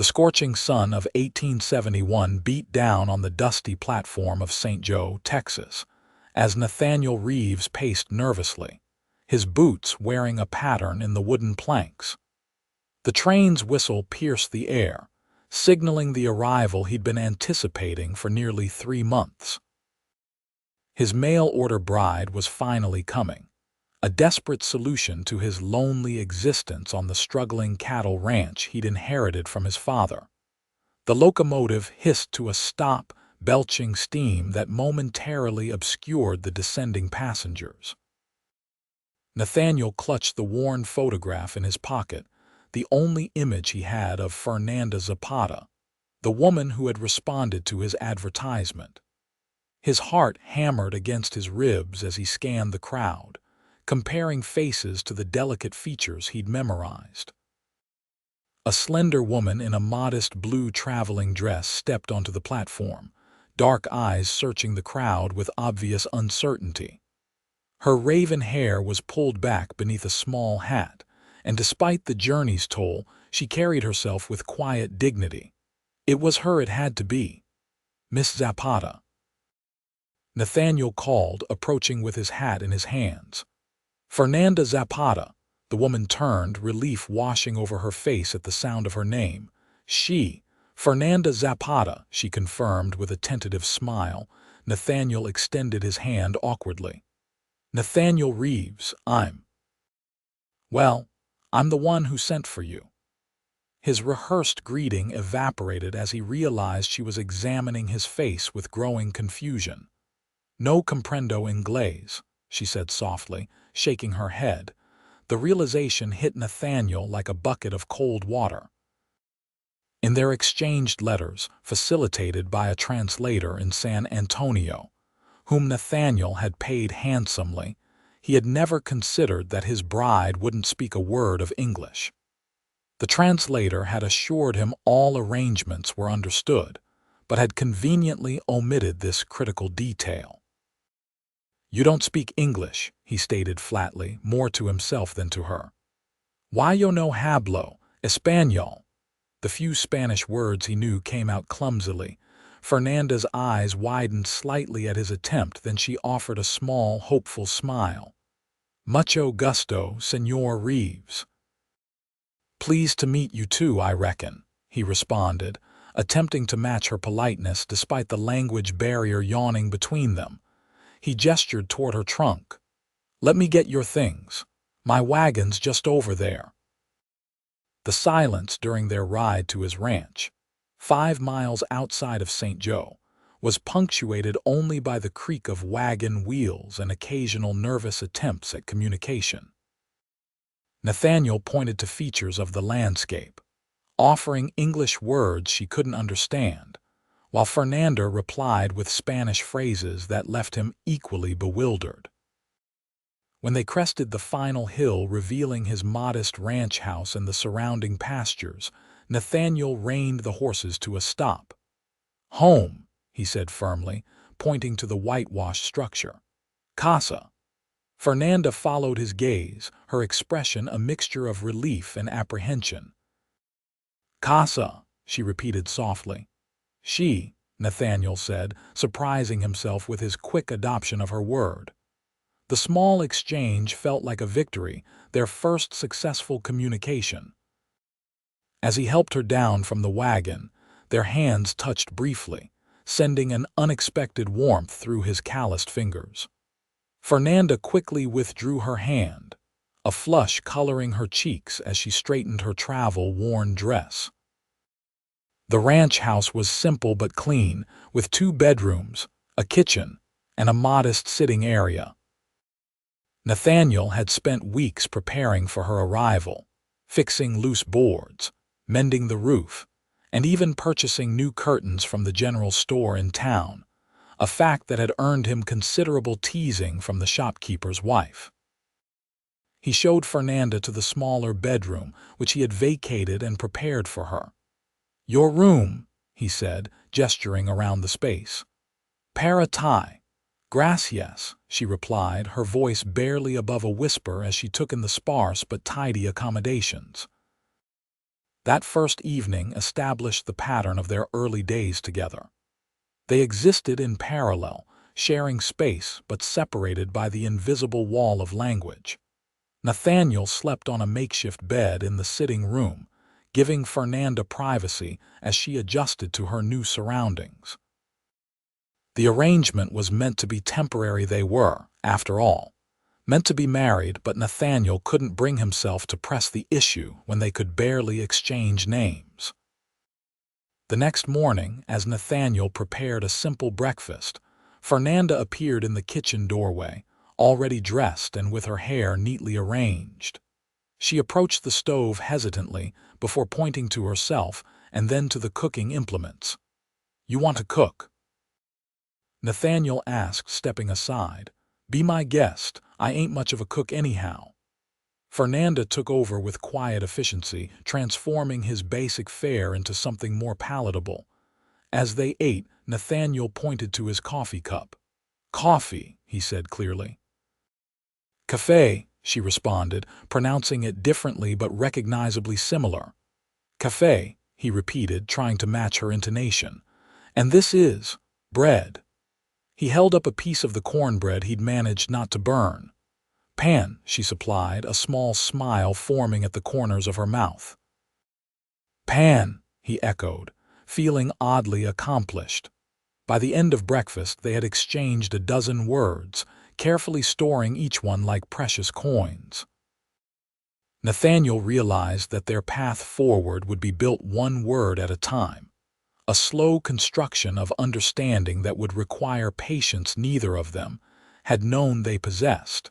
The scorching sun of 1871 beat down on the dusty platform of St. Joe, Texas, as Nathaniel Reeves paced nervously, his boots wearing a pattern in the wooden planks. The train's whistle pierced the air, signaling the arrival he'd been anticipating for nearly 3 months. His mail-order bride was finally coming, a desperate solution to his lonely existence on the struggling cattle ranch he'd inherited from his father. The locomotive hissed to a stop, belching steam that momentarily obscured the descending passengers. Nathaniel clutched the worn photograph in his pocket, the only image he had of Fernanda Zapata, the woman who had responded to his advertisement. His heart hammered against his ribs as he scanned the crowd, comparing faces to the delicate features he'd memorized. A slender woman in a modest blue traveling dress stepped onto the platform, dark eyes searching the crowd with obvious uncertainty. Her raven hair was pulled back beneath a small hat, and despite the journey's toll, she carried herself with quiet dignity. It was her it had to be. Miss Zapata. Nathaniel called, approaching with his hat in his hands. Fernanda Zapata. The woman turned, relief washing over her face at the sound of her name. Fernanda Zapata, she confirmed with a tentative smile. Nathaniel extended his hand awkwardly. Nathaniel Reeves, Well, I'm the one who sent for you. His rehearsed greeting evaporated as he realized she was examining his face with growing confusion. No comprendo inglés, she said softly, shaking her head. The realization hit Nathaniel like a bucket of cold water. In their exchanged letters, facilitated by a translator in San Antonio, whom Nathaniel had paid handsomely, he had never considered that his bride wouldn't speak a word of English. The translator had assured him all arrangements were understood, but had conveniently omitted this critical detail. "You don't speak English," he stated flatly, more to himself than to her. "Why yo no hablo español?" The few Spanish words he knew came out clumsily. Fernanda's eyes widened slightly at his attempt, then she offered a small, hopeful smile. "Mucho gusto, Señor Reeves." "Pleased to meet you too, I reckon," he responded, attempting to match her politeness despite the language barrier yawning between them. He gestured toward her trunk. "Let me get your things. My wagon's just over there." The silence during their ride to his ranch, 5 miles outside of St. Joe, was punctuated only by the creak of wagon wheels and occasional nervous attempts at communication. Nathaniel pointed to features of the landscape, offering English words she couldn't understand, while Fernanda replied with Spanish phrases that left him equally bewildered. When they crested the final hill revealing his modest ranch house and the surrounding pastures, Nathaniel reined the horses to a stop. "Home," he said firmly, pointing to the whitewashed structure. "Casa." Fernanda followed his gaze, her expression a mixture of relief and apprehension. "Casa," she repeated softly. Nathaniel said, surprising himself with his quick adoption of her word. The small exchange felt like a victory, their first successful communication. As he helped her down from the wagon, their hands touched briefly, sending an unexpected warmth through his calloused fingers. Fernanda quickly withdrew her hand, a flush coloring her cheeks as she straightened her travel-worn dress. The ranch house was simple but clean, with 2 bedrooms, a kitchen, and a modest sitting area. Nathaniel had spent weeks preparing for her arrival, fixing loose boards, mending the roof, and even purchasing new curtains from the general store in town, a fact that had earned him considerable teasing from the shopkeeper's wife. He showed Fernanda to the smaller bedroom, which he had vacated and prepared for her. "Your room," he said, gesturing around the space. "Para ti." "Gracias," she replied, her voice barely above a whisper as she took in the sparse but tidy accommodations. That first evening established the pattern of their early days together. They existed in parallel, sharing space but separated by the invisible wall of language. Nathaniel slept on a makeshift bed in the sitting room, giving Fernanda privacy as she adjusted to her new surroundings. The arrangement was meant to be temporary. They were, after all, meant to be married, but Nathaniel couldn't bring himself to press the issue when they could barely exchange names. The next morning, as Nathaniel prepared a simple breakfast, Fernanda appeared in the kitchen doorway, already dressed and with her hair neatly arranged. She approached the stove hesitantly before pointing to herself and then to the cooking implements. "You want to cook?" Nathaniel asked, stepping aside. "Be my guest. I ain't much of a cook anyhow." Fernanda took over with quiet efficiency, transforming his basic fare into something more palatable. As they ate, Nathaniel pointed to his coffee cup. "Coffee," he said clearly. "Café," she responded, pronouncing it differently but recognizably similar. "Café," he repeated, trying to match her intonation. "And this is bread." He held up a piece of the cornbread he'd managed not to burn. "Pan," she supplied, a small smile forming at the corners of her mouth. "Pan," he echoed, feeling oddly accomplished. By the end of breakfast, they had exchanged a dozen words, carefully storing each one like precious coins. Nathaniel realized that their path forward would be built one word at a time, a slow construction of understanding that would require patience neither of them had known they possessed.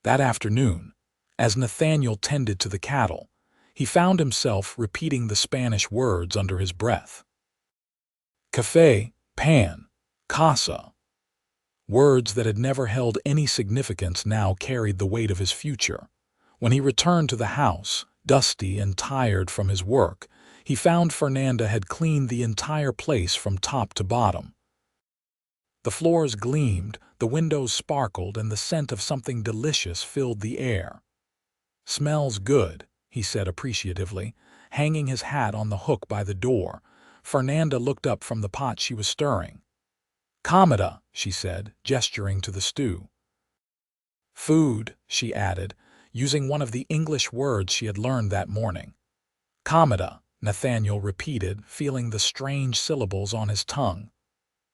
That afternoon, as Nathaniel tended to the cattle, he found himself repeating the Spanish words under his breath. Café, pan, casa. Words that had never held any significance now carried the weight of his future. When he returned to the house, dusty and tired from his work, he found Fernanda had cleaned the entire place from top to bottom. The floors gleamed, the windows sparkled, and the scent of something delicious filled the air. "Smells good," he said appreciatively, hanging his hat on the hook by the door. Fernanda looked up from the pot she was stirring. "Comida," she said, gesturing to the stew. "Food," she added, using one of the English words she had learned that morning. "Comida," Nathaniel repeated, feeling the strange syllables on his tongue.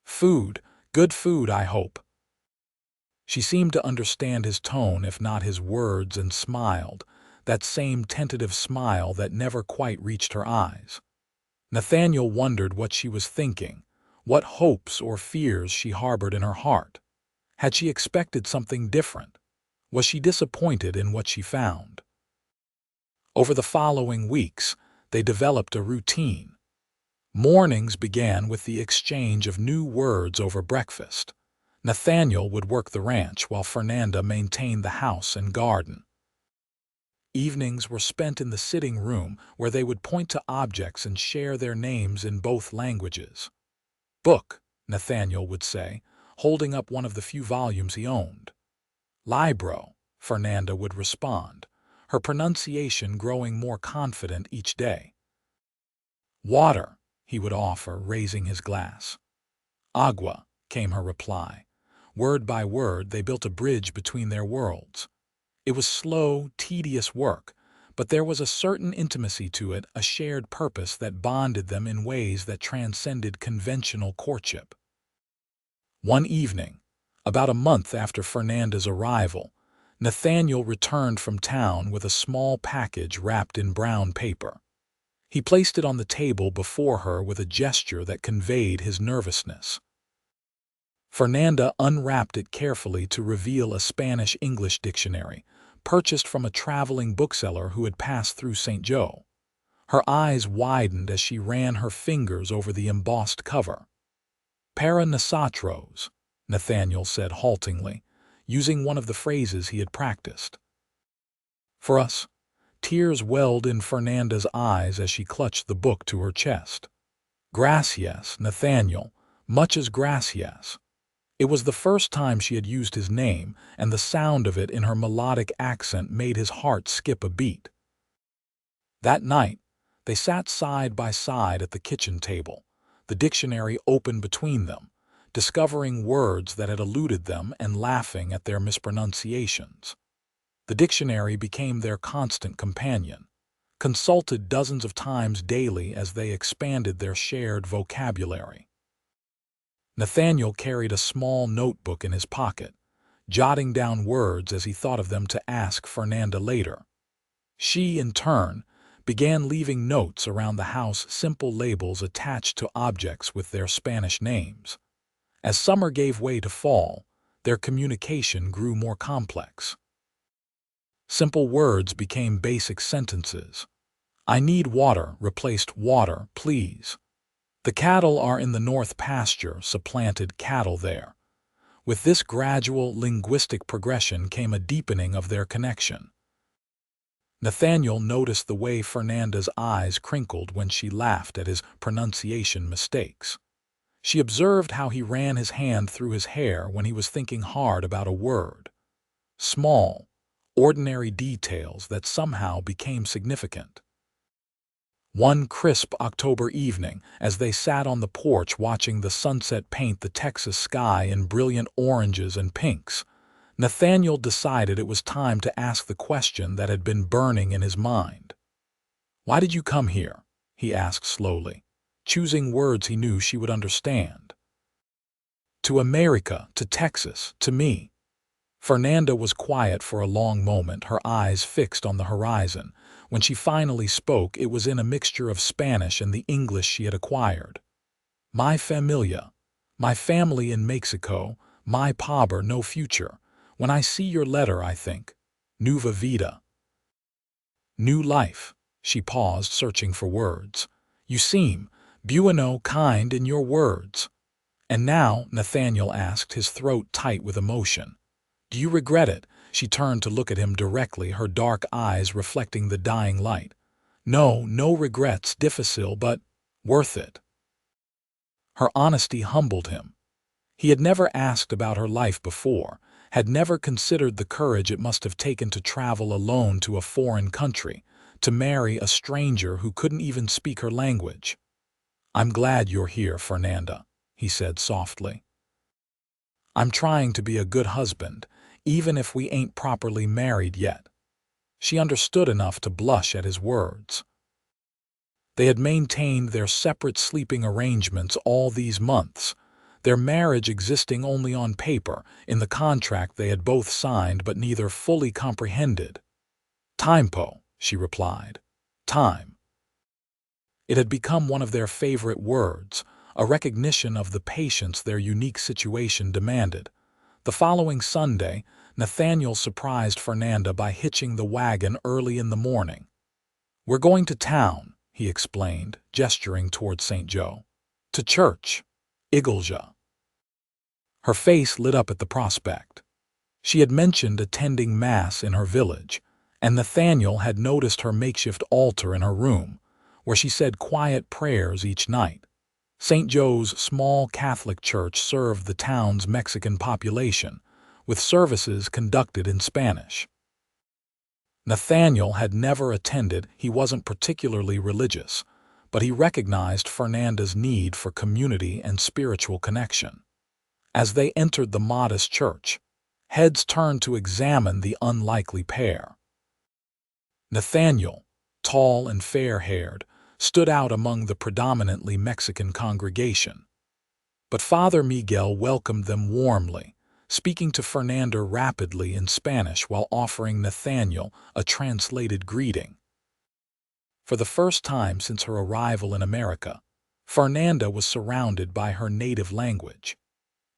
"Food, good food, I hope." She seemed to understand his tone, if not his words, and smiled, that same tentative smile that never quite reached her eyes. Nathaniel wondered what she was thinking, what hopes or fears she harbored in her heart. Had she expected something different? Was she disappointed in what she found? Over the following weeks, they developed a routine. Mornings began with the exchange of new words over breakfast. Nathaniel would work the ranch while Fernanda maintained the house and garden. Evenings were spent in the sitting room where they would point to objects and share their names in both languages. "Book," Nathaniel would say, holding up one of the few volumes he owned. "Libro," Fernanda would respond, her pronunciation growing more confident each day. "Water," he would offer, raising his glass. "Agua," came her reply. Word by word, they built a bridge between their worlds. It was slow, tedious work, but there was a certain intimacy to it, a shared purpose that bonded them in ways that transcended conventional courtship. One evening, about a month after Fernanda's arrival, Nathaniel returned from town with a small package wrapped in brown paper. He placed it on the table before her with a gesture that conveyed his nervousness. Fernanda unwrapped it carefully to reveal a Spanish-English dictionary, purchased from a traveling bookseller who had passed through St. Joe. Her eyes widened as she ran her fingers over the embossed cover. "Para nosotros," Nathaniel said haltingly, using one of the phrases he had practiced. "For us." Tears welled in Fernanda's eyes as she clutched the book to her chest. "Gracias, Nathaniel, muchas gracias." It was the first time she had used his name, and the sound of it in her melodic accent made his heart skip a beat. That night, They sat side by side at the kitchen table, the dictionary open between them, discovering words that had eluded them and laughing at their mispronunciations. The dictionary became their constant companion, consulted dozens of times daily as they expanded their shared vocabulary. Nathaniel carried a small notebook in his pocket, jotting down words as he thought of them to ask Fernanda later. She, in turn, began leaving notes around the house, simple labels attached to objects with their Spanish names. As summer gave way to fall, their communication grew more complex. Simple words became basic sentences. "I need water" replaced "water, please." "The cattle are in the north pasture" supplanted "cattle there." With this gradual linguistic progression came a deepening of their connection. Nathaniel noticed the way Fernanda's eyes crinkled when she laughed at his pronunciation mistakes. She observed how he ran his hand through his hair when he was thinking hard about a word. Small, ordinary details that somehow became significant. One crisp October evening, as they sat on the porch watching the sunset paint the Texas sky in brilliant oranges and pinks, Nathaniel decided it was time to ask the question that had been burning in his mind. "Why did you come here?" he asked slowly, choosing words he knew she would understand. "To America, to Texas, to me." Fernanda was quiet for a long moment, her eyes fixed on the horizon. When she finally spoke, it was in a mixture of Spanish and the English she had acquired. "My familia, my family in Mexico, my pobre no future. When I see your letter, I think, nueva vida." New life. She paused, searching for words. "You seem, bueno, kind in your words." "And now," Nathaniel asked, his throat tight with emotion, "do you regret it?" She turned to look at him directly, her dark eyes reflecting the dying light. "No, no regrets, difficile, but worth it." Her honesty humbled him. He had never asked about her life before, had never considered the courage it must have taken to travel alone to a foreign country, to marry a stranger who couldn't even speak her language. "I'm glad you're here, Fernanda," he said softly. "I'm trying to be a good husband, even if we ain't properly married yet." She understood enough to blush at his words. They had maintained their separate sleeping arrangements all these months, their marriage existing only on paper, in the contract they had both signed but neither fully comprehended. "Tiempo," she replied. "Time." It had become one of their favorite words, a recognition of the patience their unique situation demanded. The following Sunday, Nathaniel surprised Fernanda by hitching the wagon early in the morning. "We're going to town," he explained, gesturing toward St. Joe. "To church. Iglesia." Her face lit up at the prospect. She had mentioned attending Mass in her village, and Nathaniel had noticed her makeshift altar in her room, where she said quiet prayers each night. St. Joe's small Catholic church served the town's Mexican population, with services conducted in Spanish. Nathaniel had never attended, he wasn't particularly religious, but he recognized Fernanda's need for community and spiritual connection. As they entered the modest church, heads turned to examine the unlikely pair. Nathaniel, tall and fair-haired, stood out among the predominantly Mexican congregation. But Father Miguel welcomed them warmly, speaking to Fernanda rapidly in Spanish while offering Nathaniel a translated greeting. For the first time since her arrival in America, Fernanda was surrounded by her native language.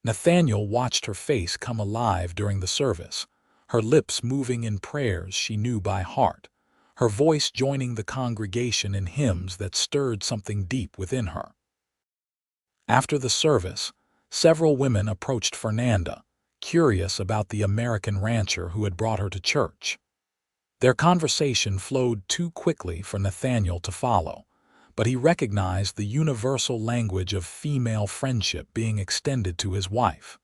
Nathaniel watched her face come alive during the service, her lips moving in prayers she knew by heart, her voice joining the congregation in hymns that stirred something deep within her. After the service, several women approached Fernanda, curious about the American rancher who had brought her to church. Their conversation flowed too quickly for Nathaniel to follow, but he recognized the universal language of female friendship being extended to his wife.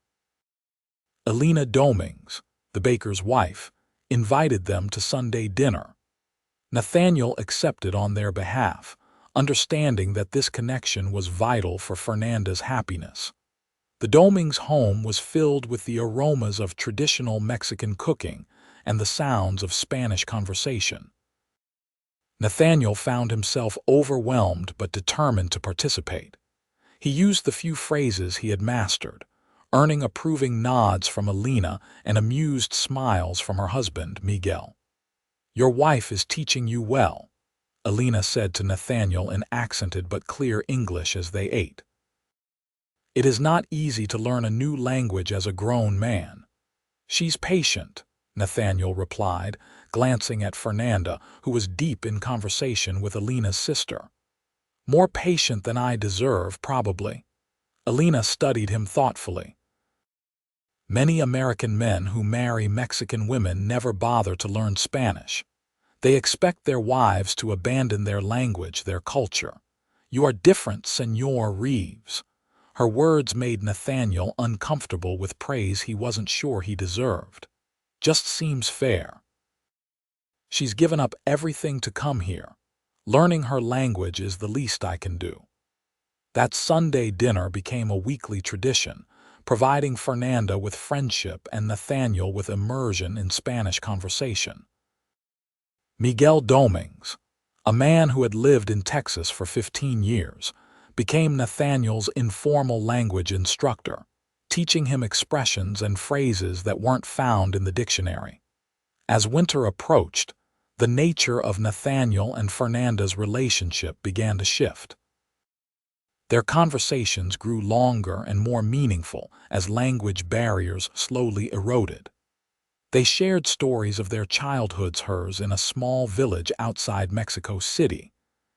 Elena Domings, the baker's wife, invited them to Sunday dinner. Nathaniel accepted on their behalf, understanding that this connection was vital for Fernanda's happiness. The Doming's home was filled with the aromas of traditional Mexican cooking and the sounds of Spanish conversation. Nathaniel found himself overwhelmed but determined to participate. He used the few phrases he had mastered, earning approving nods from Alina and amused smiles from her husband, Miguel. "Your wife is teaching you well," Alina said to Nathaniel in accented but clear English as they ate. "It is not easy to learn a new language as a grown man." "She's patient," Nathaniel replied, glancing at Fernanda, who was deep in conversation with Alina's sister. "More patient than I deserve, probably." Alina studied him thoughtfully. "Many American men who marry Mexican women never bother to learn Spanish. They expect their wives to abandon their language, their culture. You are different, Senor Reeves." Her words made Nathaniel uncomfortable with praise he wasn't sure he deserved. "Just seems fair. She's given up everything to come here. Learning her language is the least I can do." That Sunday dinner became a weekly tradition, providing Fernanda with friendship and Nathaniel with immersion in Spanish conversation. Miguel Domings, a man who had lived in Texas for 15 years, became Nathaniel's informal language instructor, teaching him expressions and phrases that weren't found in the dictionary. As winter approached, the nature of Nathaniel and Fernanda's relationship began to shift. Their conversations grew longer and more meaningful as language barriers slowly eroded. They shared stories of their childhoods, hers in a small village outside Mexico City,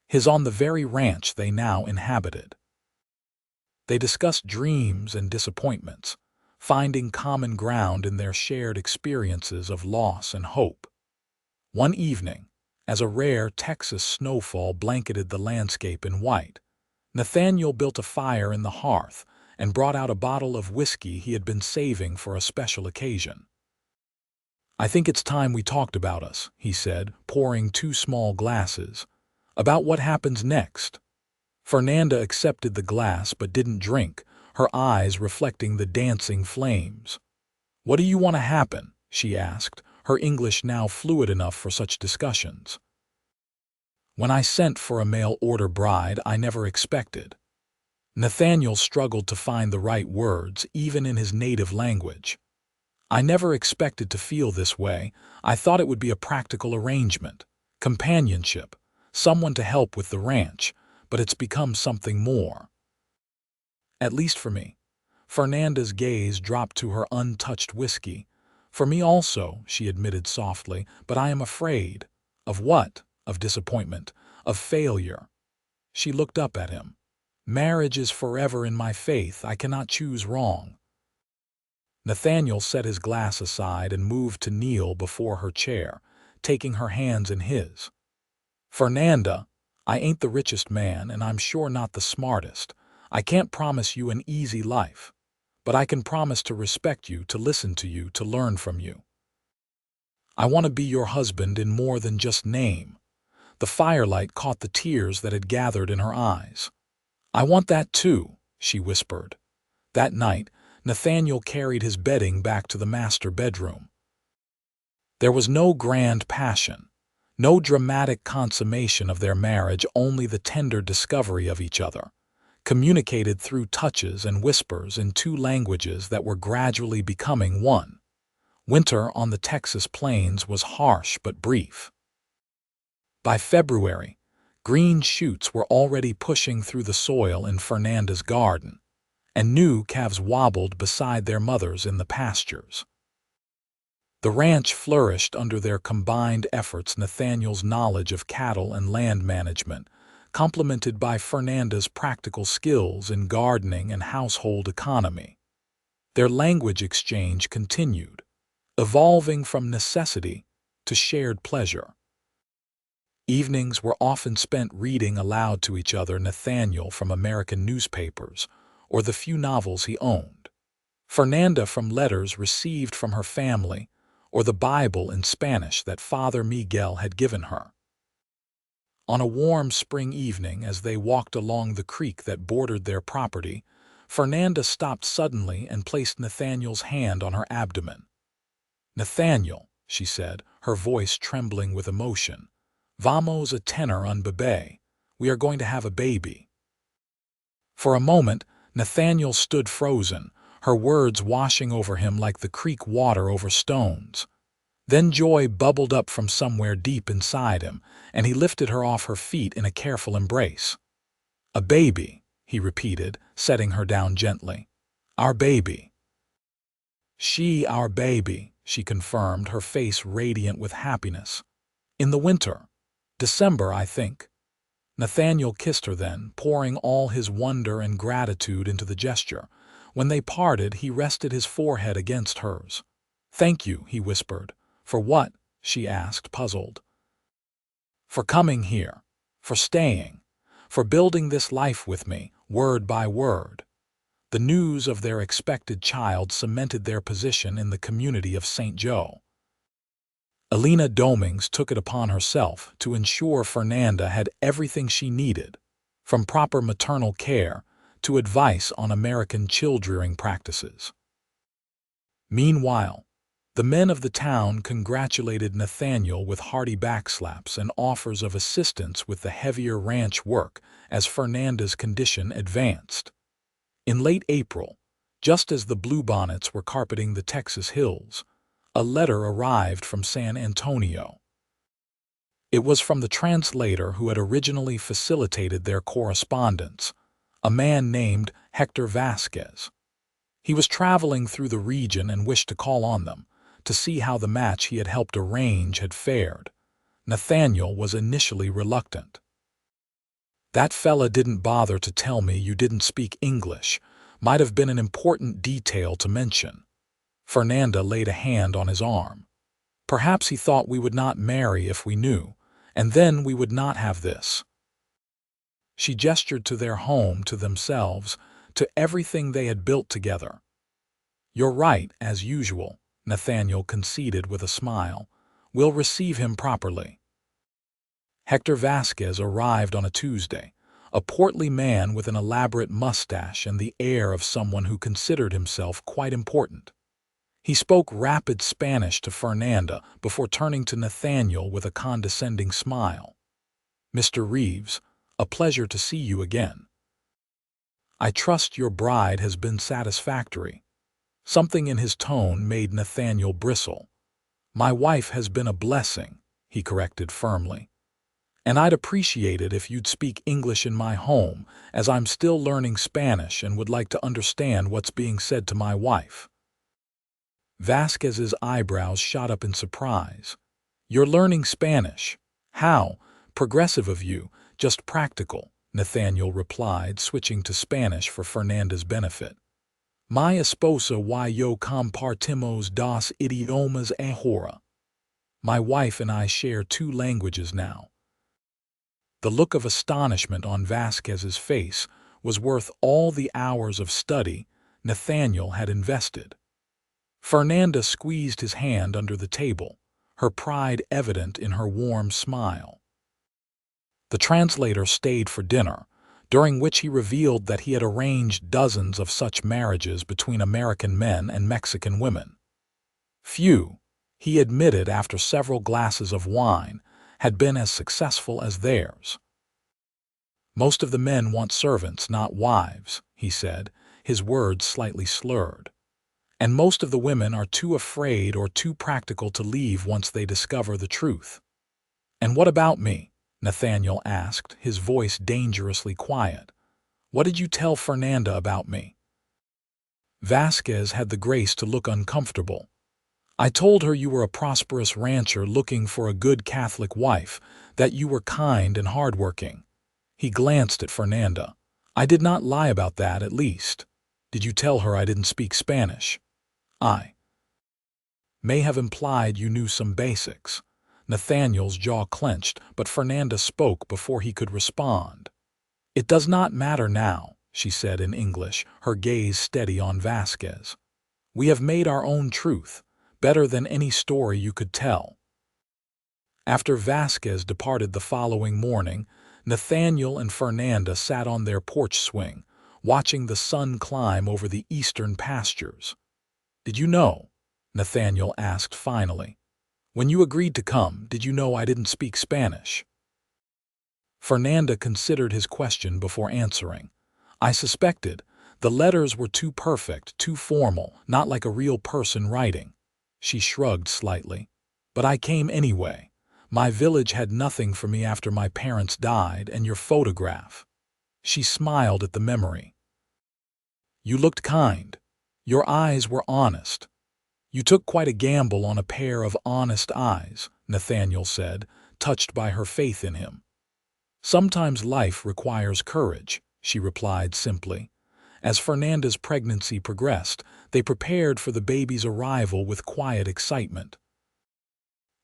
his on the very ranch they now inhabited. They discussed dreams and disappointments, finding common ground in their shared experiences of loss and hope. One evening, as a rare Texas snowfall blanketed the landscape in white, Nathaniel built a fire in the hearth and brought out a bottle of whiskey he had been saving for a special occasion. "I think it's time we talked about us," he said, pouring 2 small glasses. "About what happens next." Fernanda accepted the glass but didn't drink, her eyes reflecting the dancing flames. "What do you want to happen?" she asked, her English now fluid enough for such discussions. "When I sent for a mail-order bride I never expected." Nathaniel struggled to find the right words, even in his native language. "I never expected to feel this way. I thought it would be a practical arrangement, companionship, someone to help with the ranch, but it's become something more. At least for me." Fernanda's gaze dropped to her untouched whiskey. "For me also," she admitted softly, "but I am afraid." "Of what?" "Of disappointment, of failure." She looked up at him. "Marriage is forever in my faith. I cannot choose wrong." Nathaniel set his glass aside and moved to kneel before her chair, taking her hands in his. "Fernanda, I ain't the richest man, and I'm sure not the smartest. I can't promise you an easy life. But I can promise to respect you, to listen to you, to learn from you. I want to be your husband in more than just name." The firelight caught the tears that had gathered in her eyes. "I want that too," she whispered. That night, Nathaniel carried his bedding back to the master bedroom. There was no grand passion, no dramatic consummation of their marriage, only the tender discovery of each other, communicated through touches and whispers in 2 languages that were gradually becoming one. Winter on the Texas plains was harsh but brief. By February, green shoots were already pushing through the soil in Fernanda's garden, and new calves wobbled beside their mothers in the pastures. The ranch flourished under their combined efforts. Nathaniel's knowledge of cattle and land management, complemented by Fernanda's practical skills in gardening and household economy. Their language exchange continued, evolving from necessity to shared pleasure. Evenings were often spent reading aloud to each other, Nathaniel from American newspapers or the few novels he owned, Fernanda from letters received from her family or the Bible in Spanish that Father Miguel had given her. On a warm spring evening, as they walked along the creek that bordered their property, Fernanda stopped suddenly and placed Nathaniel's hand on her abdomen. "Nathaniel," she said, her voice trembling with emotion, "vamos a tener un bebé. We are going to have a baby." For a moment, Nathaniel stood frozen, her words washing over him like the creek water over stones. Then joy bubbled up from somewhere deep inside him, and he lifted her off her feet in a careful embrace. "A baby," he repeated, setting her down gently. "Our baby." Our baby," she confirmed, her face radiant with happiness. "In the winter. December, I think." Nathaniel kissed her then, pouring all his wonder and gratitude into the gesture. When they parted, he rested his forehead against hers. "Thank you," he whispered. "For what?" she asked, puzzled. "For coming here. For staying. For building this life with me, word by word." The news of their expected child cemented their position in the community of St. Joe. Elena Domings took it upon herself to ensure Fernanda had everything she needed, from proper maternal care to advice on American child-rearing practices. Meanwhile, the men of the town congratulated Nathaniel with hearty backslaps and offers of assistance with the heavier ranch work as Fernanda's condition advanced. In late April, just as the bluebonnets were carpeting the Texas hills, a letter arrived from San Antonio. It was from the translator who had originally facilitated their correspondence, a man named Hector Vasquez. He was traveling through the region and wished to call on them, to see how the match he had helped arrange had fared. Nathaniel was initially reluctant. "That fella didn't bother to tell me you didn't speak English. Might have been an important detail to mention." Fernanda laid a hand on his arm. "Perhaps he thought we would not marry if we knew, and then we would not have this." She gestured to their home, to themselves, to everything they had built together. "You're right, as usual," Nathaniel conceded with a smile. "We'll receive him properly." Hector Vasquez arrived on a Tuesday, a portly man with an elaborate mustache and the air of someone who considered himself quite important. He spoke rapid Spanish to Fernanda before turning to Nathaniel with a condescending smile. "Mr. Reeves, a pleasure to see you again. I trust your bride has been satisfactory." Something in his tone made Nathaniel bristle. "My wife has been a blessing," he corrected firmly. "And I'd appreciate it if you'd speak English in my home, as I'm still learning Spanish and would like to understand what's being said to my wife." Vasquez's eyebrows shot up in surprise. "You're learning Spanish? How? Progressive of you, just practical," Nathaniel replied, switching to Spanish for Fernanda's benefit. "Mi esposa y yo compartimos dos idiomas ahora." My wife and I share 2 languages now. The look of astonishment on Vasquez's face was worth all the hours of study Nathaniel had invested. Fernanda squeezed his hand under the table, her pride evident in her warm smile. The translator stayed for dinner, during which he revealed that he had arranged dozens of such marriages between American men and Mexican women. Few, he admitted after several glasses of wine, had been as successful as theirs. "Most of the men want servants, not wives," he said, his words slightly slurred. "And most of the women are too afraid or too practical to leave once they discover the truth." "And what about me?" Nathaniel asked, his voice dangerously quiet. "What did you tell Fernanda about me?" Vasquez had the grace to look uncomfortable. "I told her you were a prosperous rancher looking for a good Catholic wife, that you were kind and hardworking." He glanced at Fernanda. "I did not lie about that, at least. Did you tell her I didn't speak Spanish?" "I may have implied you knew some basics." Nathaniel's jaw clenched, but Fernanda spoke before he could respond. "It does not matter now," she said in English, her gaze steady on Vasquez. "We have made our own truth, better than any story you could tell." After Vasquez departed the following morning, Nathaniel and Fernanda sat on their porch swing, watching the sun climb over the eastern pastures. "Did you know?" Nathaniel asked finally. "When you agreed to come, did you know I didn't speak Spanish?" Fernanda considered his question before answering. "I suspected. The letters were too perfect, too formal, not like a real person writing." She shrugged slightly. "But I came anyway. My village had nothing for me after my parents died, and your photograph." She smiled at the memory. "You looked kind. Your eyes were honest." "You took quite a gamble on a pair of honest eyes," Nathaniel said, touched by her faith in him. "Sometimes life requires courage," she replied simply. As Fernanda's pregnancy progressed, they prepared for the baby's arrival with quiet excitement.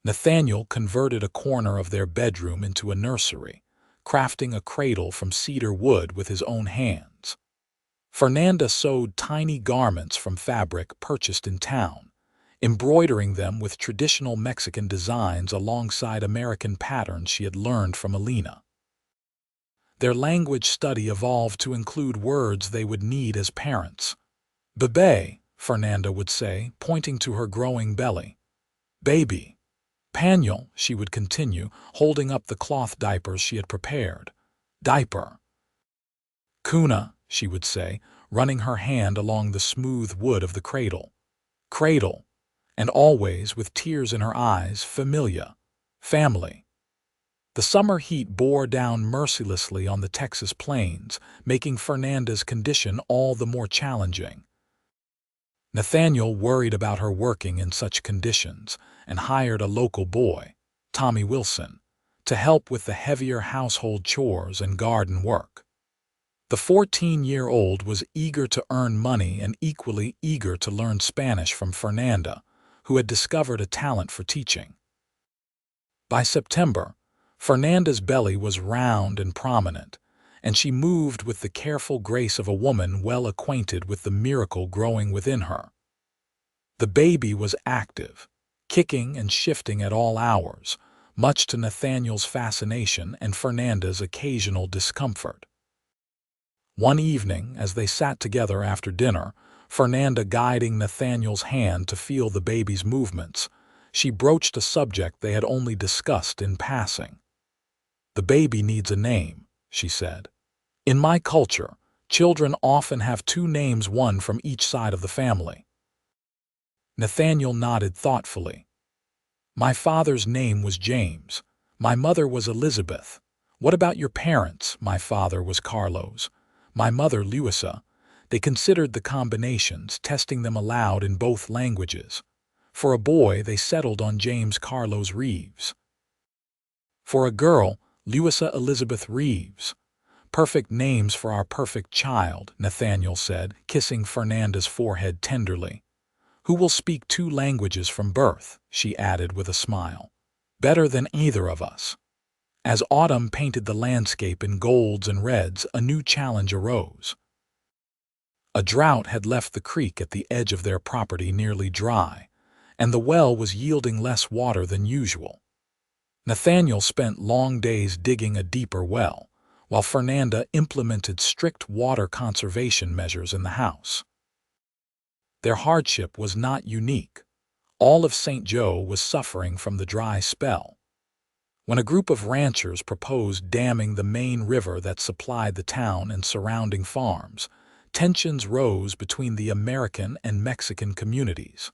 Nathaniel converted a corner of their bedroom into a nursery, crafting a cradle from cedar wood with his own hands. Fernanda sewed tiny garments from fabric purchased in town, embroidering them with traditional Mexican designs alongside American patterns she had learned from Alina. Their language study evolved to include words they would need as parents. "Bebé," Fernanda would say, pointing to her growing belly. "Baby." "Pañal," she would continue, holding up the cloth diapers she had prepared. "Diaper." "Cuna," she would say, running her hand along the smooth wood of the cradle. "Cradle." And always, with tears in her eyes, "Familia." Family. The summer heat bore down mercilessly on the Texas plains, making Fernanda's condition all the more challenging. Nathaniel worried about her working in such conditions and hired a local boy, Tommy Wilson, to help with the heavier household chores and garden work. The 14-year-old was eager to earn money and equally eager to learn Spanish from Fernanda, who had discovered a talent for teaching. By September, Fernanda's belly was round and prominent, and she moved with the careful grace of a woman well acquainted with the miracle growing within her. The baby was active, kicking and shifting at all hours, much to Nathaniel's fascination and Fernanda's occasional discomfort. One evening, as they sat together after dinner, Fernanda guiding Nathaniel's hand to feel the baby's movements, she broached a subject they had only discussed in passing. "The baby needs a name," she said. "In my culture, children often have two names, one from each side of the family." Nathaniel nodded thoughtfully. "My father's name was James. My mother was Elizabeth. What about your parents?" "My father was Carlos. My mother Luisa." They considered the combinations, testing them aloud in both languages. For a boy, they settled on James Carlos Reeves. For a girl, Luisa Elizabeth Reeves. "Perfect names for our perfect child," Nathaniel said, kissing Fernanda's forehead tenderly. "Who will speak two languages from birth," she added with a smile. "Better than either of us." As autumn painted the landscape in golds and reds, a new challenge arose. A drought had left the creek at the edge of their property nearly dry, and the well was yielding less water than usual. Nathaniel spent long days digging a deeper well, while Fernanda implemented strict water conservation measures in the house. Their hardship was not unique. All of St. Joe was suffering from the dry spell. When a group of ranchers proposed damming the main river that supplied the town and surrounding farms, tensions rose between the American and Mexican communities.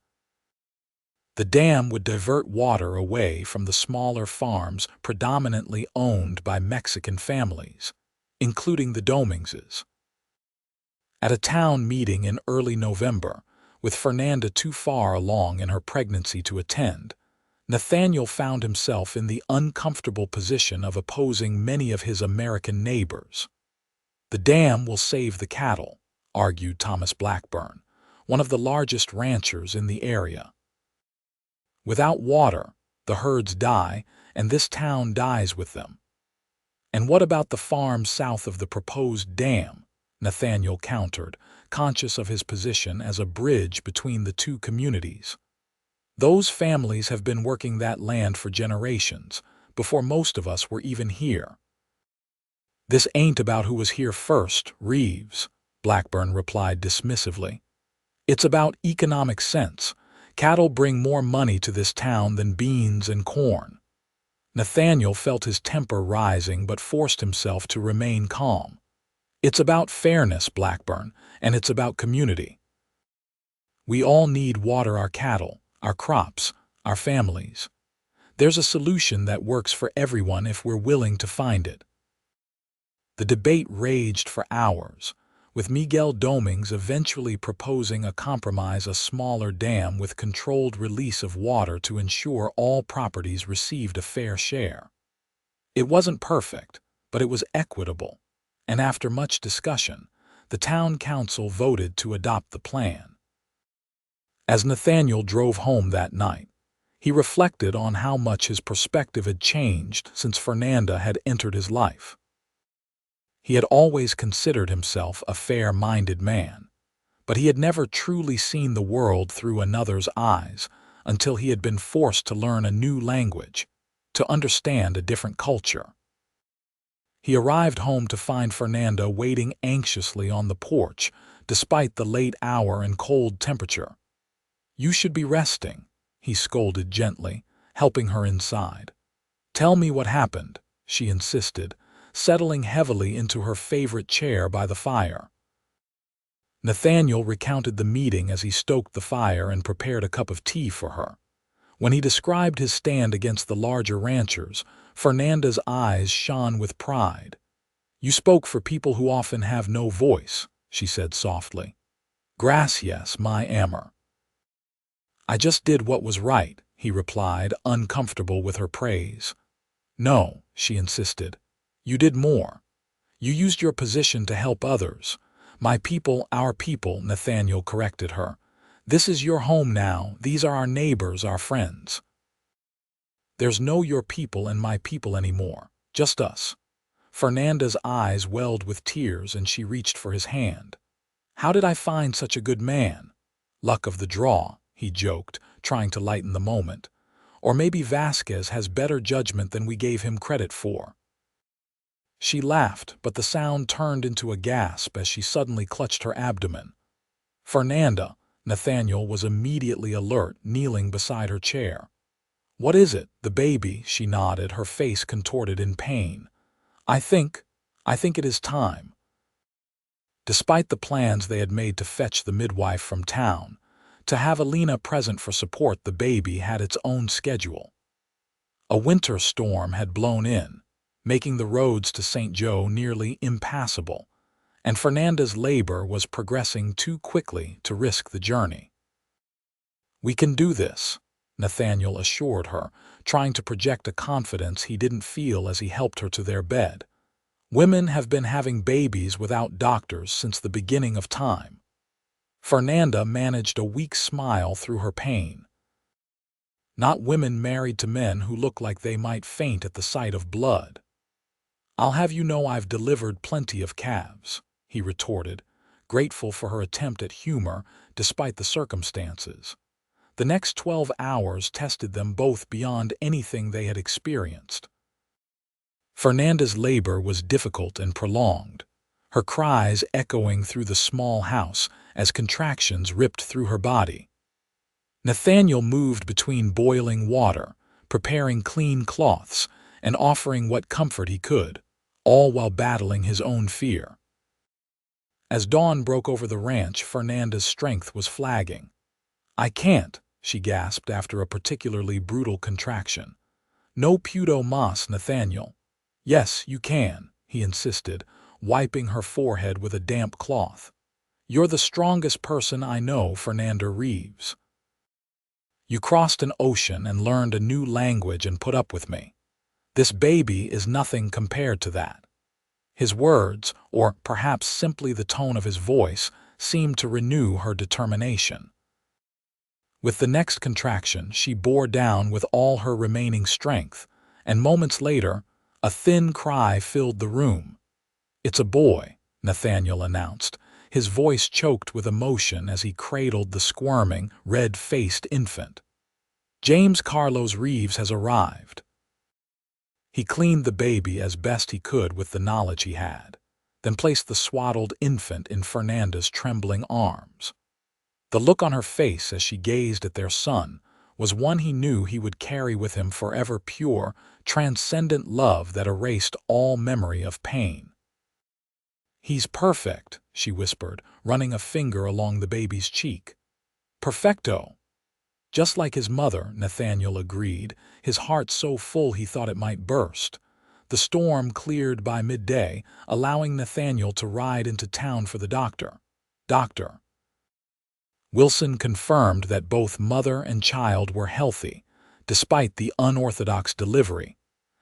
The dam would divert water away from the smaller farms predominantly owned by Mexican families, including the Domingses. At a town meeting in early November, with Fernanda too far along in her pregnancy to attend, Nathaniel found himself in the uncomfortable position of opposing many of his American neighbors. "The dam will save the cattle," argued Thomas Blackburn, one of the largest ranchers in the area. "Without water, the herds die, and this town dies with them." "And what about the farms south of the proposed dam?" Nathaniel countered, conscious of his position as a bridge between the two communities. Those families have been working that land for generations, before most of us were even here. This ain't about who was here first, Reeves, Blackburn replied dismissively. It's about economic sense. Cattle bring more money to this town than beans and corn. Nathaniel felt his temper rising but forced himself to remain calm. It's about fairness, Blackburn, and it's about community. We all need water our cattle, our crops, our families. There's a solution that works for everyone if we're willing to find it. The debate raged for hours, with Miguel Domings eventually proposing a compromise: a smaller dam with controlled release of water to ensure all properties received a fair share. It wasn't perfect, but it was equitable, and after much discussion, the town council voted to adopt the plan. As Nathaniel drove home that night, he reflected on how much his perspective had changed since Fernanda had entered his life. He had always considered himself a fair-minded man, but he had never truly seen the world through another's eyes until he had been forced to learn a new language, to understand a different culture. He arrived home to find Fernanda waiting anxiously on the porch, despite the late hour and cold temperature. "You should be resting," he scolded gently, helping her inside. "Tell me what happened," she insisted, settling heavily into her favorite chair by the fire. Nathaniel recounted the meeting as he stoked the fire and prepared a cup of tea for her. When he described his stand against the larger ranchers, Fernanda's eyes shone with pride. "You spoke for people who often have no voice," she said softly. "Gracias, my amor." "I just did what was right," he replied, uncomfortable with her praise. "No," she insisted. "You did more. You used your position to help others. My people, our people," Nathaniel corrected her. "This is your home now. These are our neighbors, our friends. There's no your people and my people anymore, just us." Fernanda's eyes welled with tears and she reached for his hand. "How did I find such a good man?" "Luck of the draw," he joked, trying to lighten the moment. "Or maybe Vasquez has better judgment than we gave him credit for." She laughed, but the sound turned into a gasp as she suddenly clutched her abdomen. "Fernanda," Nathaniel was immediately alert, kneeling beside her chair. "What is it? The baby?" She nodded, her face contorted in pain. I think it is time." Despite the plans they had made to fetch the midwife from town, to have Alina present for support, the baby had its own schedule. A winter storm had blown in, making the roads to St. Joe nearly impassable, and Fernanda's labor was progressing too quickly to risk the journey. "We can do this," Nathaniel assured her, trying to project a confidence he didn't feel as he helped her to their bed. "Women have been having babies without doctors since the beginning of time." Fernanda managed a weak smile through her pain. "Not women married to men who look like they might faint at the sight of blood." "I'll have you know I've delivered plenty of calves," he retorted, grateful for her attempt at humor despite the circumstances. The next 12 hours tested them both beyond anything they had experienced. Fernanda's labor was difficult and prolonged, her cries echoing through the small house as contractions ripped through her body. Nathaniel moved between boiling water, preparing clean cloths, and offering what comfort he could, all while battling his own fear. As dawn broke over the ranch, Fernanda's strength was flagging. "I can't," she gasped after a particularly brutal contraction. "No puto mas, Nathaniel." "Yes, you can," he insisted, wiping her forehead with a damp cloth. "You're the strongest person I know, Fernanda Reeves. You crossed an ocean and learned a new language and put up with me. This baby is nothing compared to that." His words, or perhaps simply the tone of his voice, seemed to renew her determination. With the next contraction, she bore down with all her remaining strength, and moments later, a thin cry filled the room. "It's a boy," Nathaniel announced, his voice choked with emotion as he cradled the squirming, red-faced infant. James Carlos Reeves has arrived. He cleaned the baby as best he could with the knowledge he had, then placed the swaddled infant in Fernanda's trembling arms. The look on her face as she gazed at their son was one he knew he would carry with him forever, pure, transcendent love that erased all memory of pain. "He's perfect," she whispered, running a finger along the baby's cheek. "Perfecto." "Just like his mother," Nathaniel agreed, his heart so full he thought it might burst. The storm cleared by midday, allowing Nathaniel to ride into town for the doctor. Dr. Wilson confirmed that both mother and child were healthy, despite the unorthodox delivery,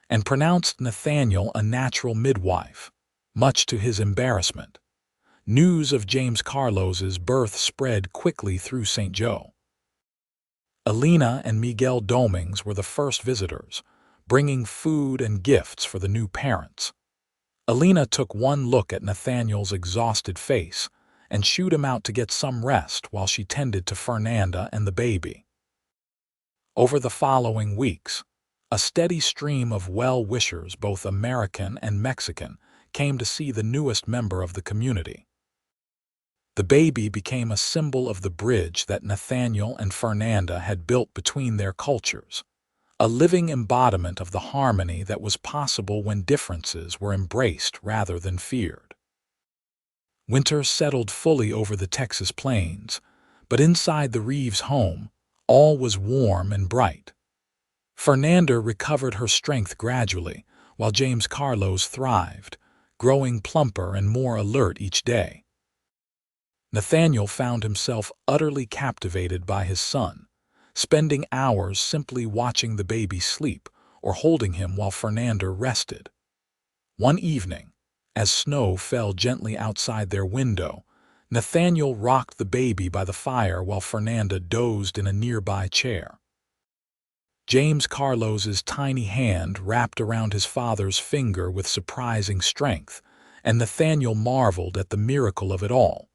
and pronounced Nathaniel a natural midwife, much to his embarrassment. News of James Carlos's birth spread quickly through St. Joe. Elena and Miguel Domings were the first visitors, bringing food and gifts for the new parents. Elena took one look at Nathaniel's exhausted face and shooed him out to get some rest while she tended to Fernanda and the baby. Over the following weeks, a steady stream of well-wishers, both American and Mexican, came to see the newest member of the community. The baby became a symbol of the bridge that Nathaniel and Fernanda had built between their cultures, a living embodiment of the harmony that was possible when differences were embraced rather than feared. Winter settled fully over the Texas plains, but inside the Reeves home, all was warm and bright. Fernanda recovered her strength gradually, while James Carlos thrived, growing plumper and more alert each day. Nathaniel found himself utterly captivated by his son, spending hours simply watching the baby sleep or holding him while Fernanda rested. One evening, as snow fell gently outside their window, Nathaniel rocked the baby by the fire while Fernanda dozed in a nearby chair. James Carlos's tiny hand wrapped around his father's finger with surprising strength, and Nathaniel marveled at the miracle of it all.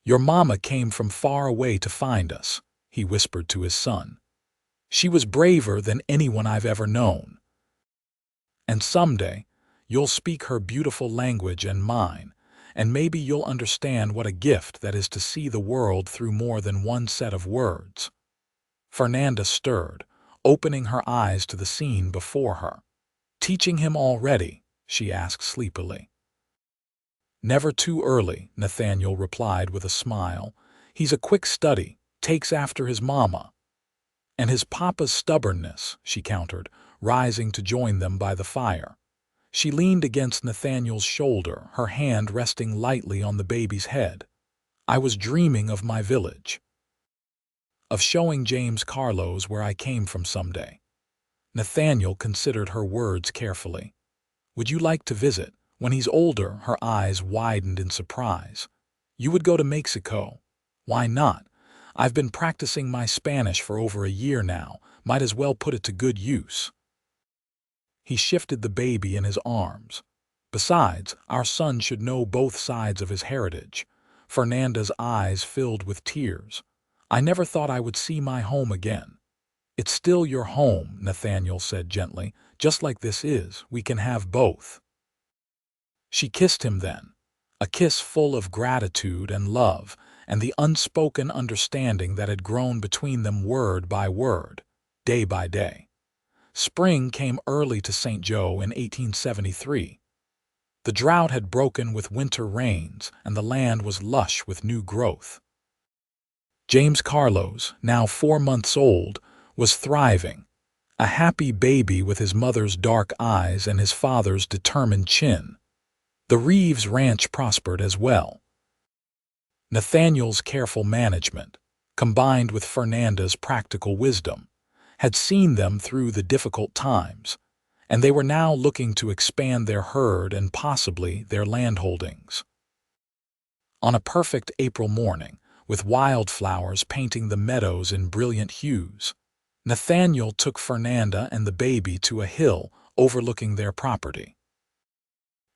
"Your mama came from far away to find us," he whispered to his son. "She was braver than anyone I've ever known. And someday, you'll speak her beautiful language and mine, and maybe you'll understand what a gift that is to see the world through more than one set of words." Fernanda stirred, opening her eyes to the scene before her. "Teaching him already?" she asked sleepily. "Never too early," Nathaniel replied with a smile. "He's a quick study, takes after his mama." "And his papa's stubbornness," she countered, rising to join them by the fire. She leaned against Nathaniel's shoulder, her hand resting lightly on the baby's head. "I was dreaming of my village. Of showing James Carlos where I came from someday." Nathaniel considered her words carefully. "Would you like to visit? When he's older," her eyes widened in surprise. "You would go to Mexico?" "Why not? I've been practicing my Spanish for over a year now. Might as well put it to good use." He shifted the baby in his arms. "Besides, our son should know both sides of his heritage." Fernanda's eyes filled with tears. "I never thought I would see my home again." "It's still your home," Nathaniel said gently. "Just like this is, we can have both." She kissed him then, a kiss full of gratitude and love, and the unspoken understanding that had grown between them word by word, day by day. Spring came early to St. Joe in 1873. The drought had broken with winter rains, and the land was lush with new growth. James Carlos, now 4 months old, was thriving, a happy baby with his mother's dark eyes and his father's determined chin. The Reeves ranch prospered as well. Nathaniel's careful management, combined with Fernanda's practical wisdom, had seen them through the difficult times, and they were now looking to expand their herd and possibly their landholdings. On a perfect April morning, with wildflowers painting the meadows in brilliant hues, Nathaniel took Fernanda and the baby to a hill overlooking their property.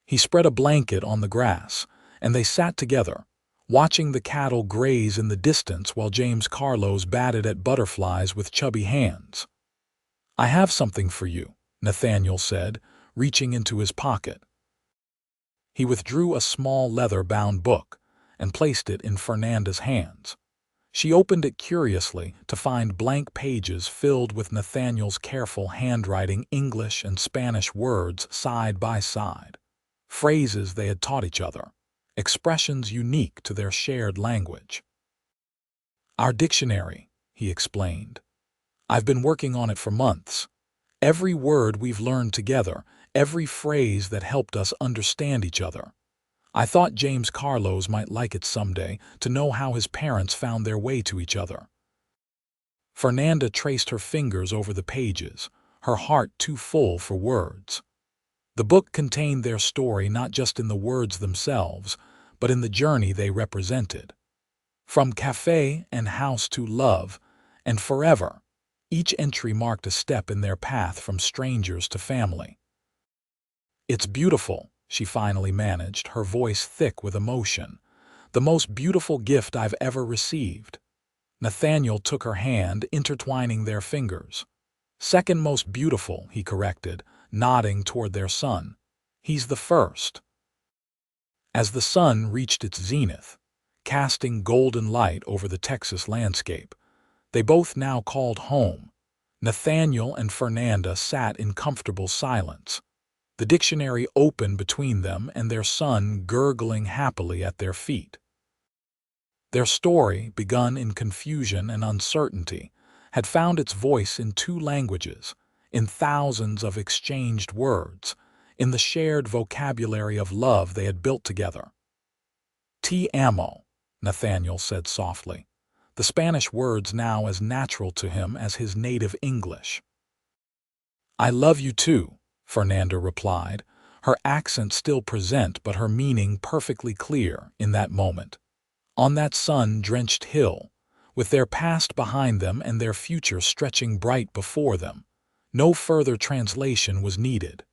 He spread a blanket on the grass, and they sat together, watching the cattle graze in the distance while James Carlos batted at butterflies with chubby hands. "I have something for you," Nathaniel said, reaching into his pocket. He withdrew a small leather-bound book and placed it in Fernanda's hands. She opened it curiously to find blank pages filled with Nathaniel's careful handwriting, English and Spanish words side by side, phrases they had taught each other, expressions unique to their shared language. "Our dictionary," he explained. "I've been working on it for months. Every word we've learned together, every phrase that helped us understand each other. I thought James Carlos might like it someday to know how his parents found their way to each other." Fernanda traced her fingers over the pages, her heart too full for words. The book contained their story not just in the words themselves, but in the journey they represented. From cafe and house to love and forever, each entry marked a step in their path from strangers to family. "It's beautiful," she finally managed, her voice thick with emotion. "The most beautiful gift I've ever received." Nathaniel took her hand, intertwining their fingers. "Second most beautiful," he corrected, nodding toward their son. "He's the first." As the sun reached its zenith, casting golden light over the Texas landscape, they both now called home. Nathaniel and Fernanda sat in comfortable silence, the dictionary open between them and their son gurgling happily at their feet. Their story, begun in confusion and uncertainty, had found its voice in two languages, in thousands of exchanged words, in the shared vocabulary of love they had built together. "Te amo," Nathaniel said softly, the Spanish words now as natural to him as his native English. "I love you too," Fernanda replied, her accent still present but her meaning perfectly clear in that moment. On that sun-drenched hill, with their past behind them and their future stretching bright before them, no further translation was needed.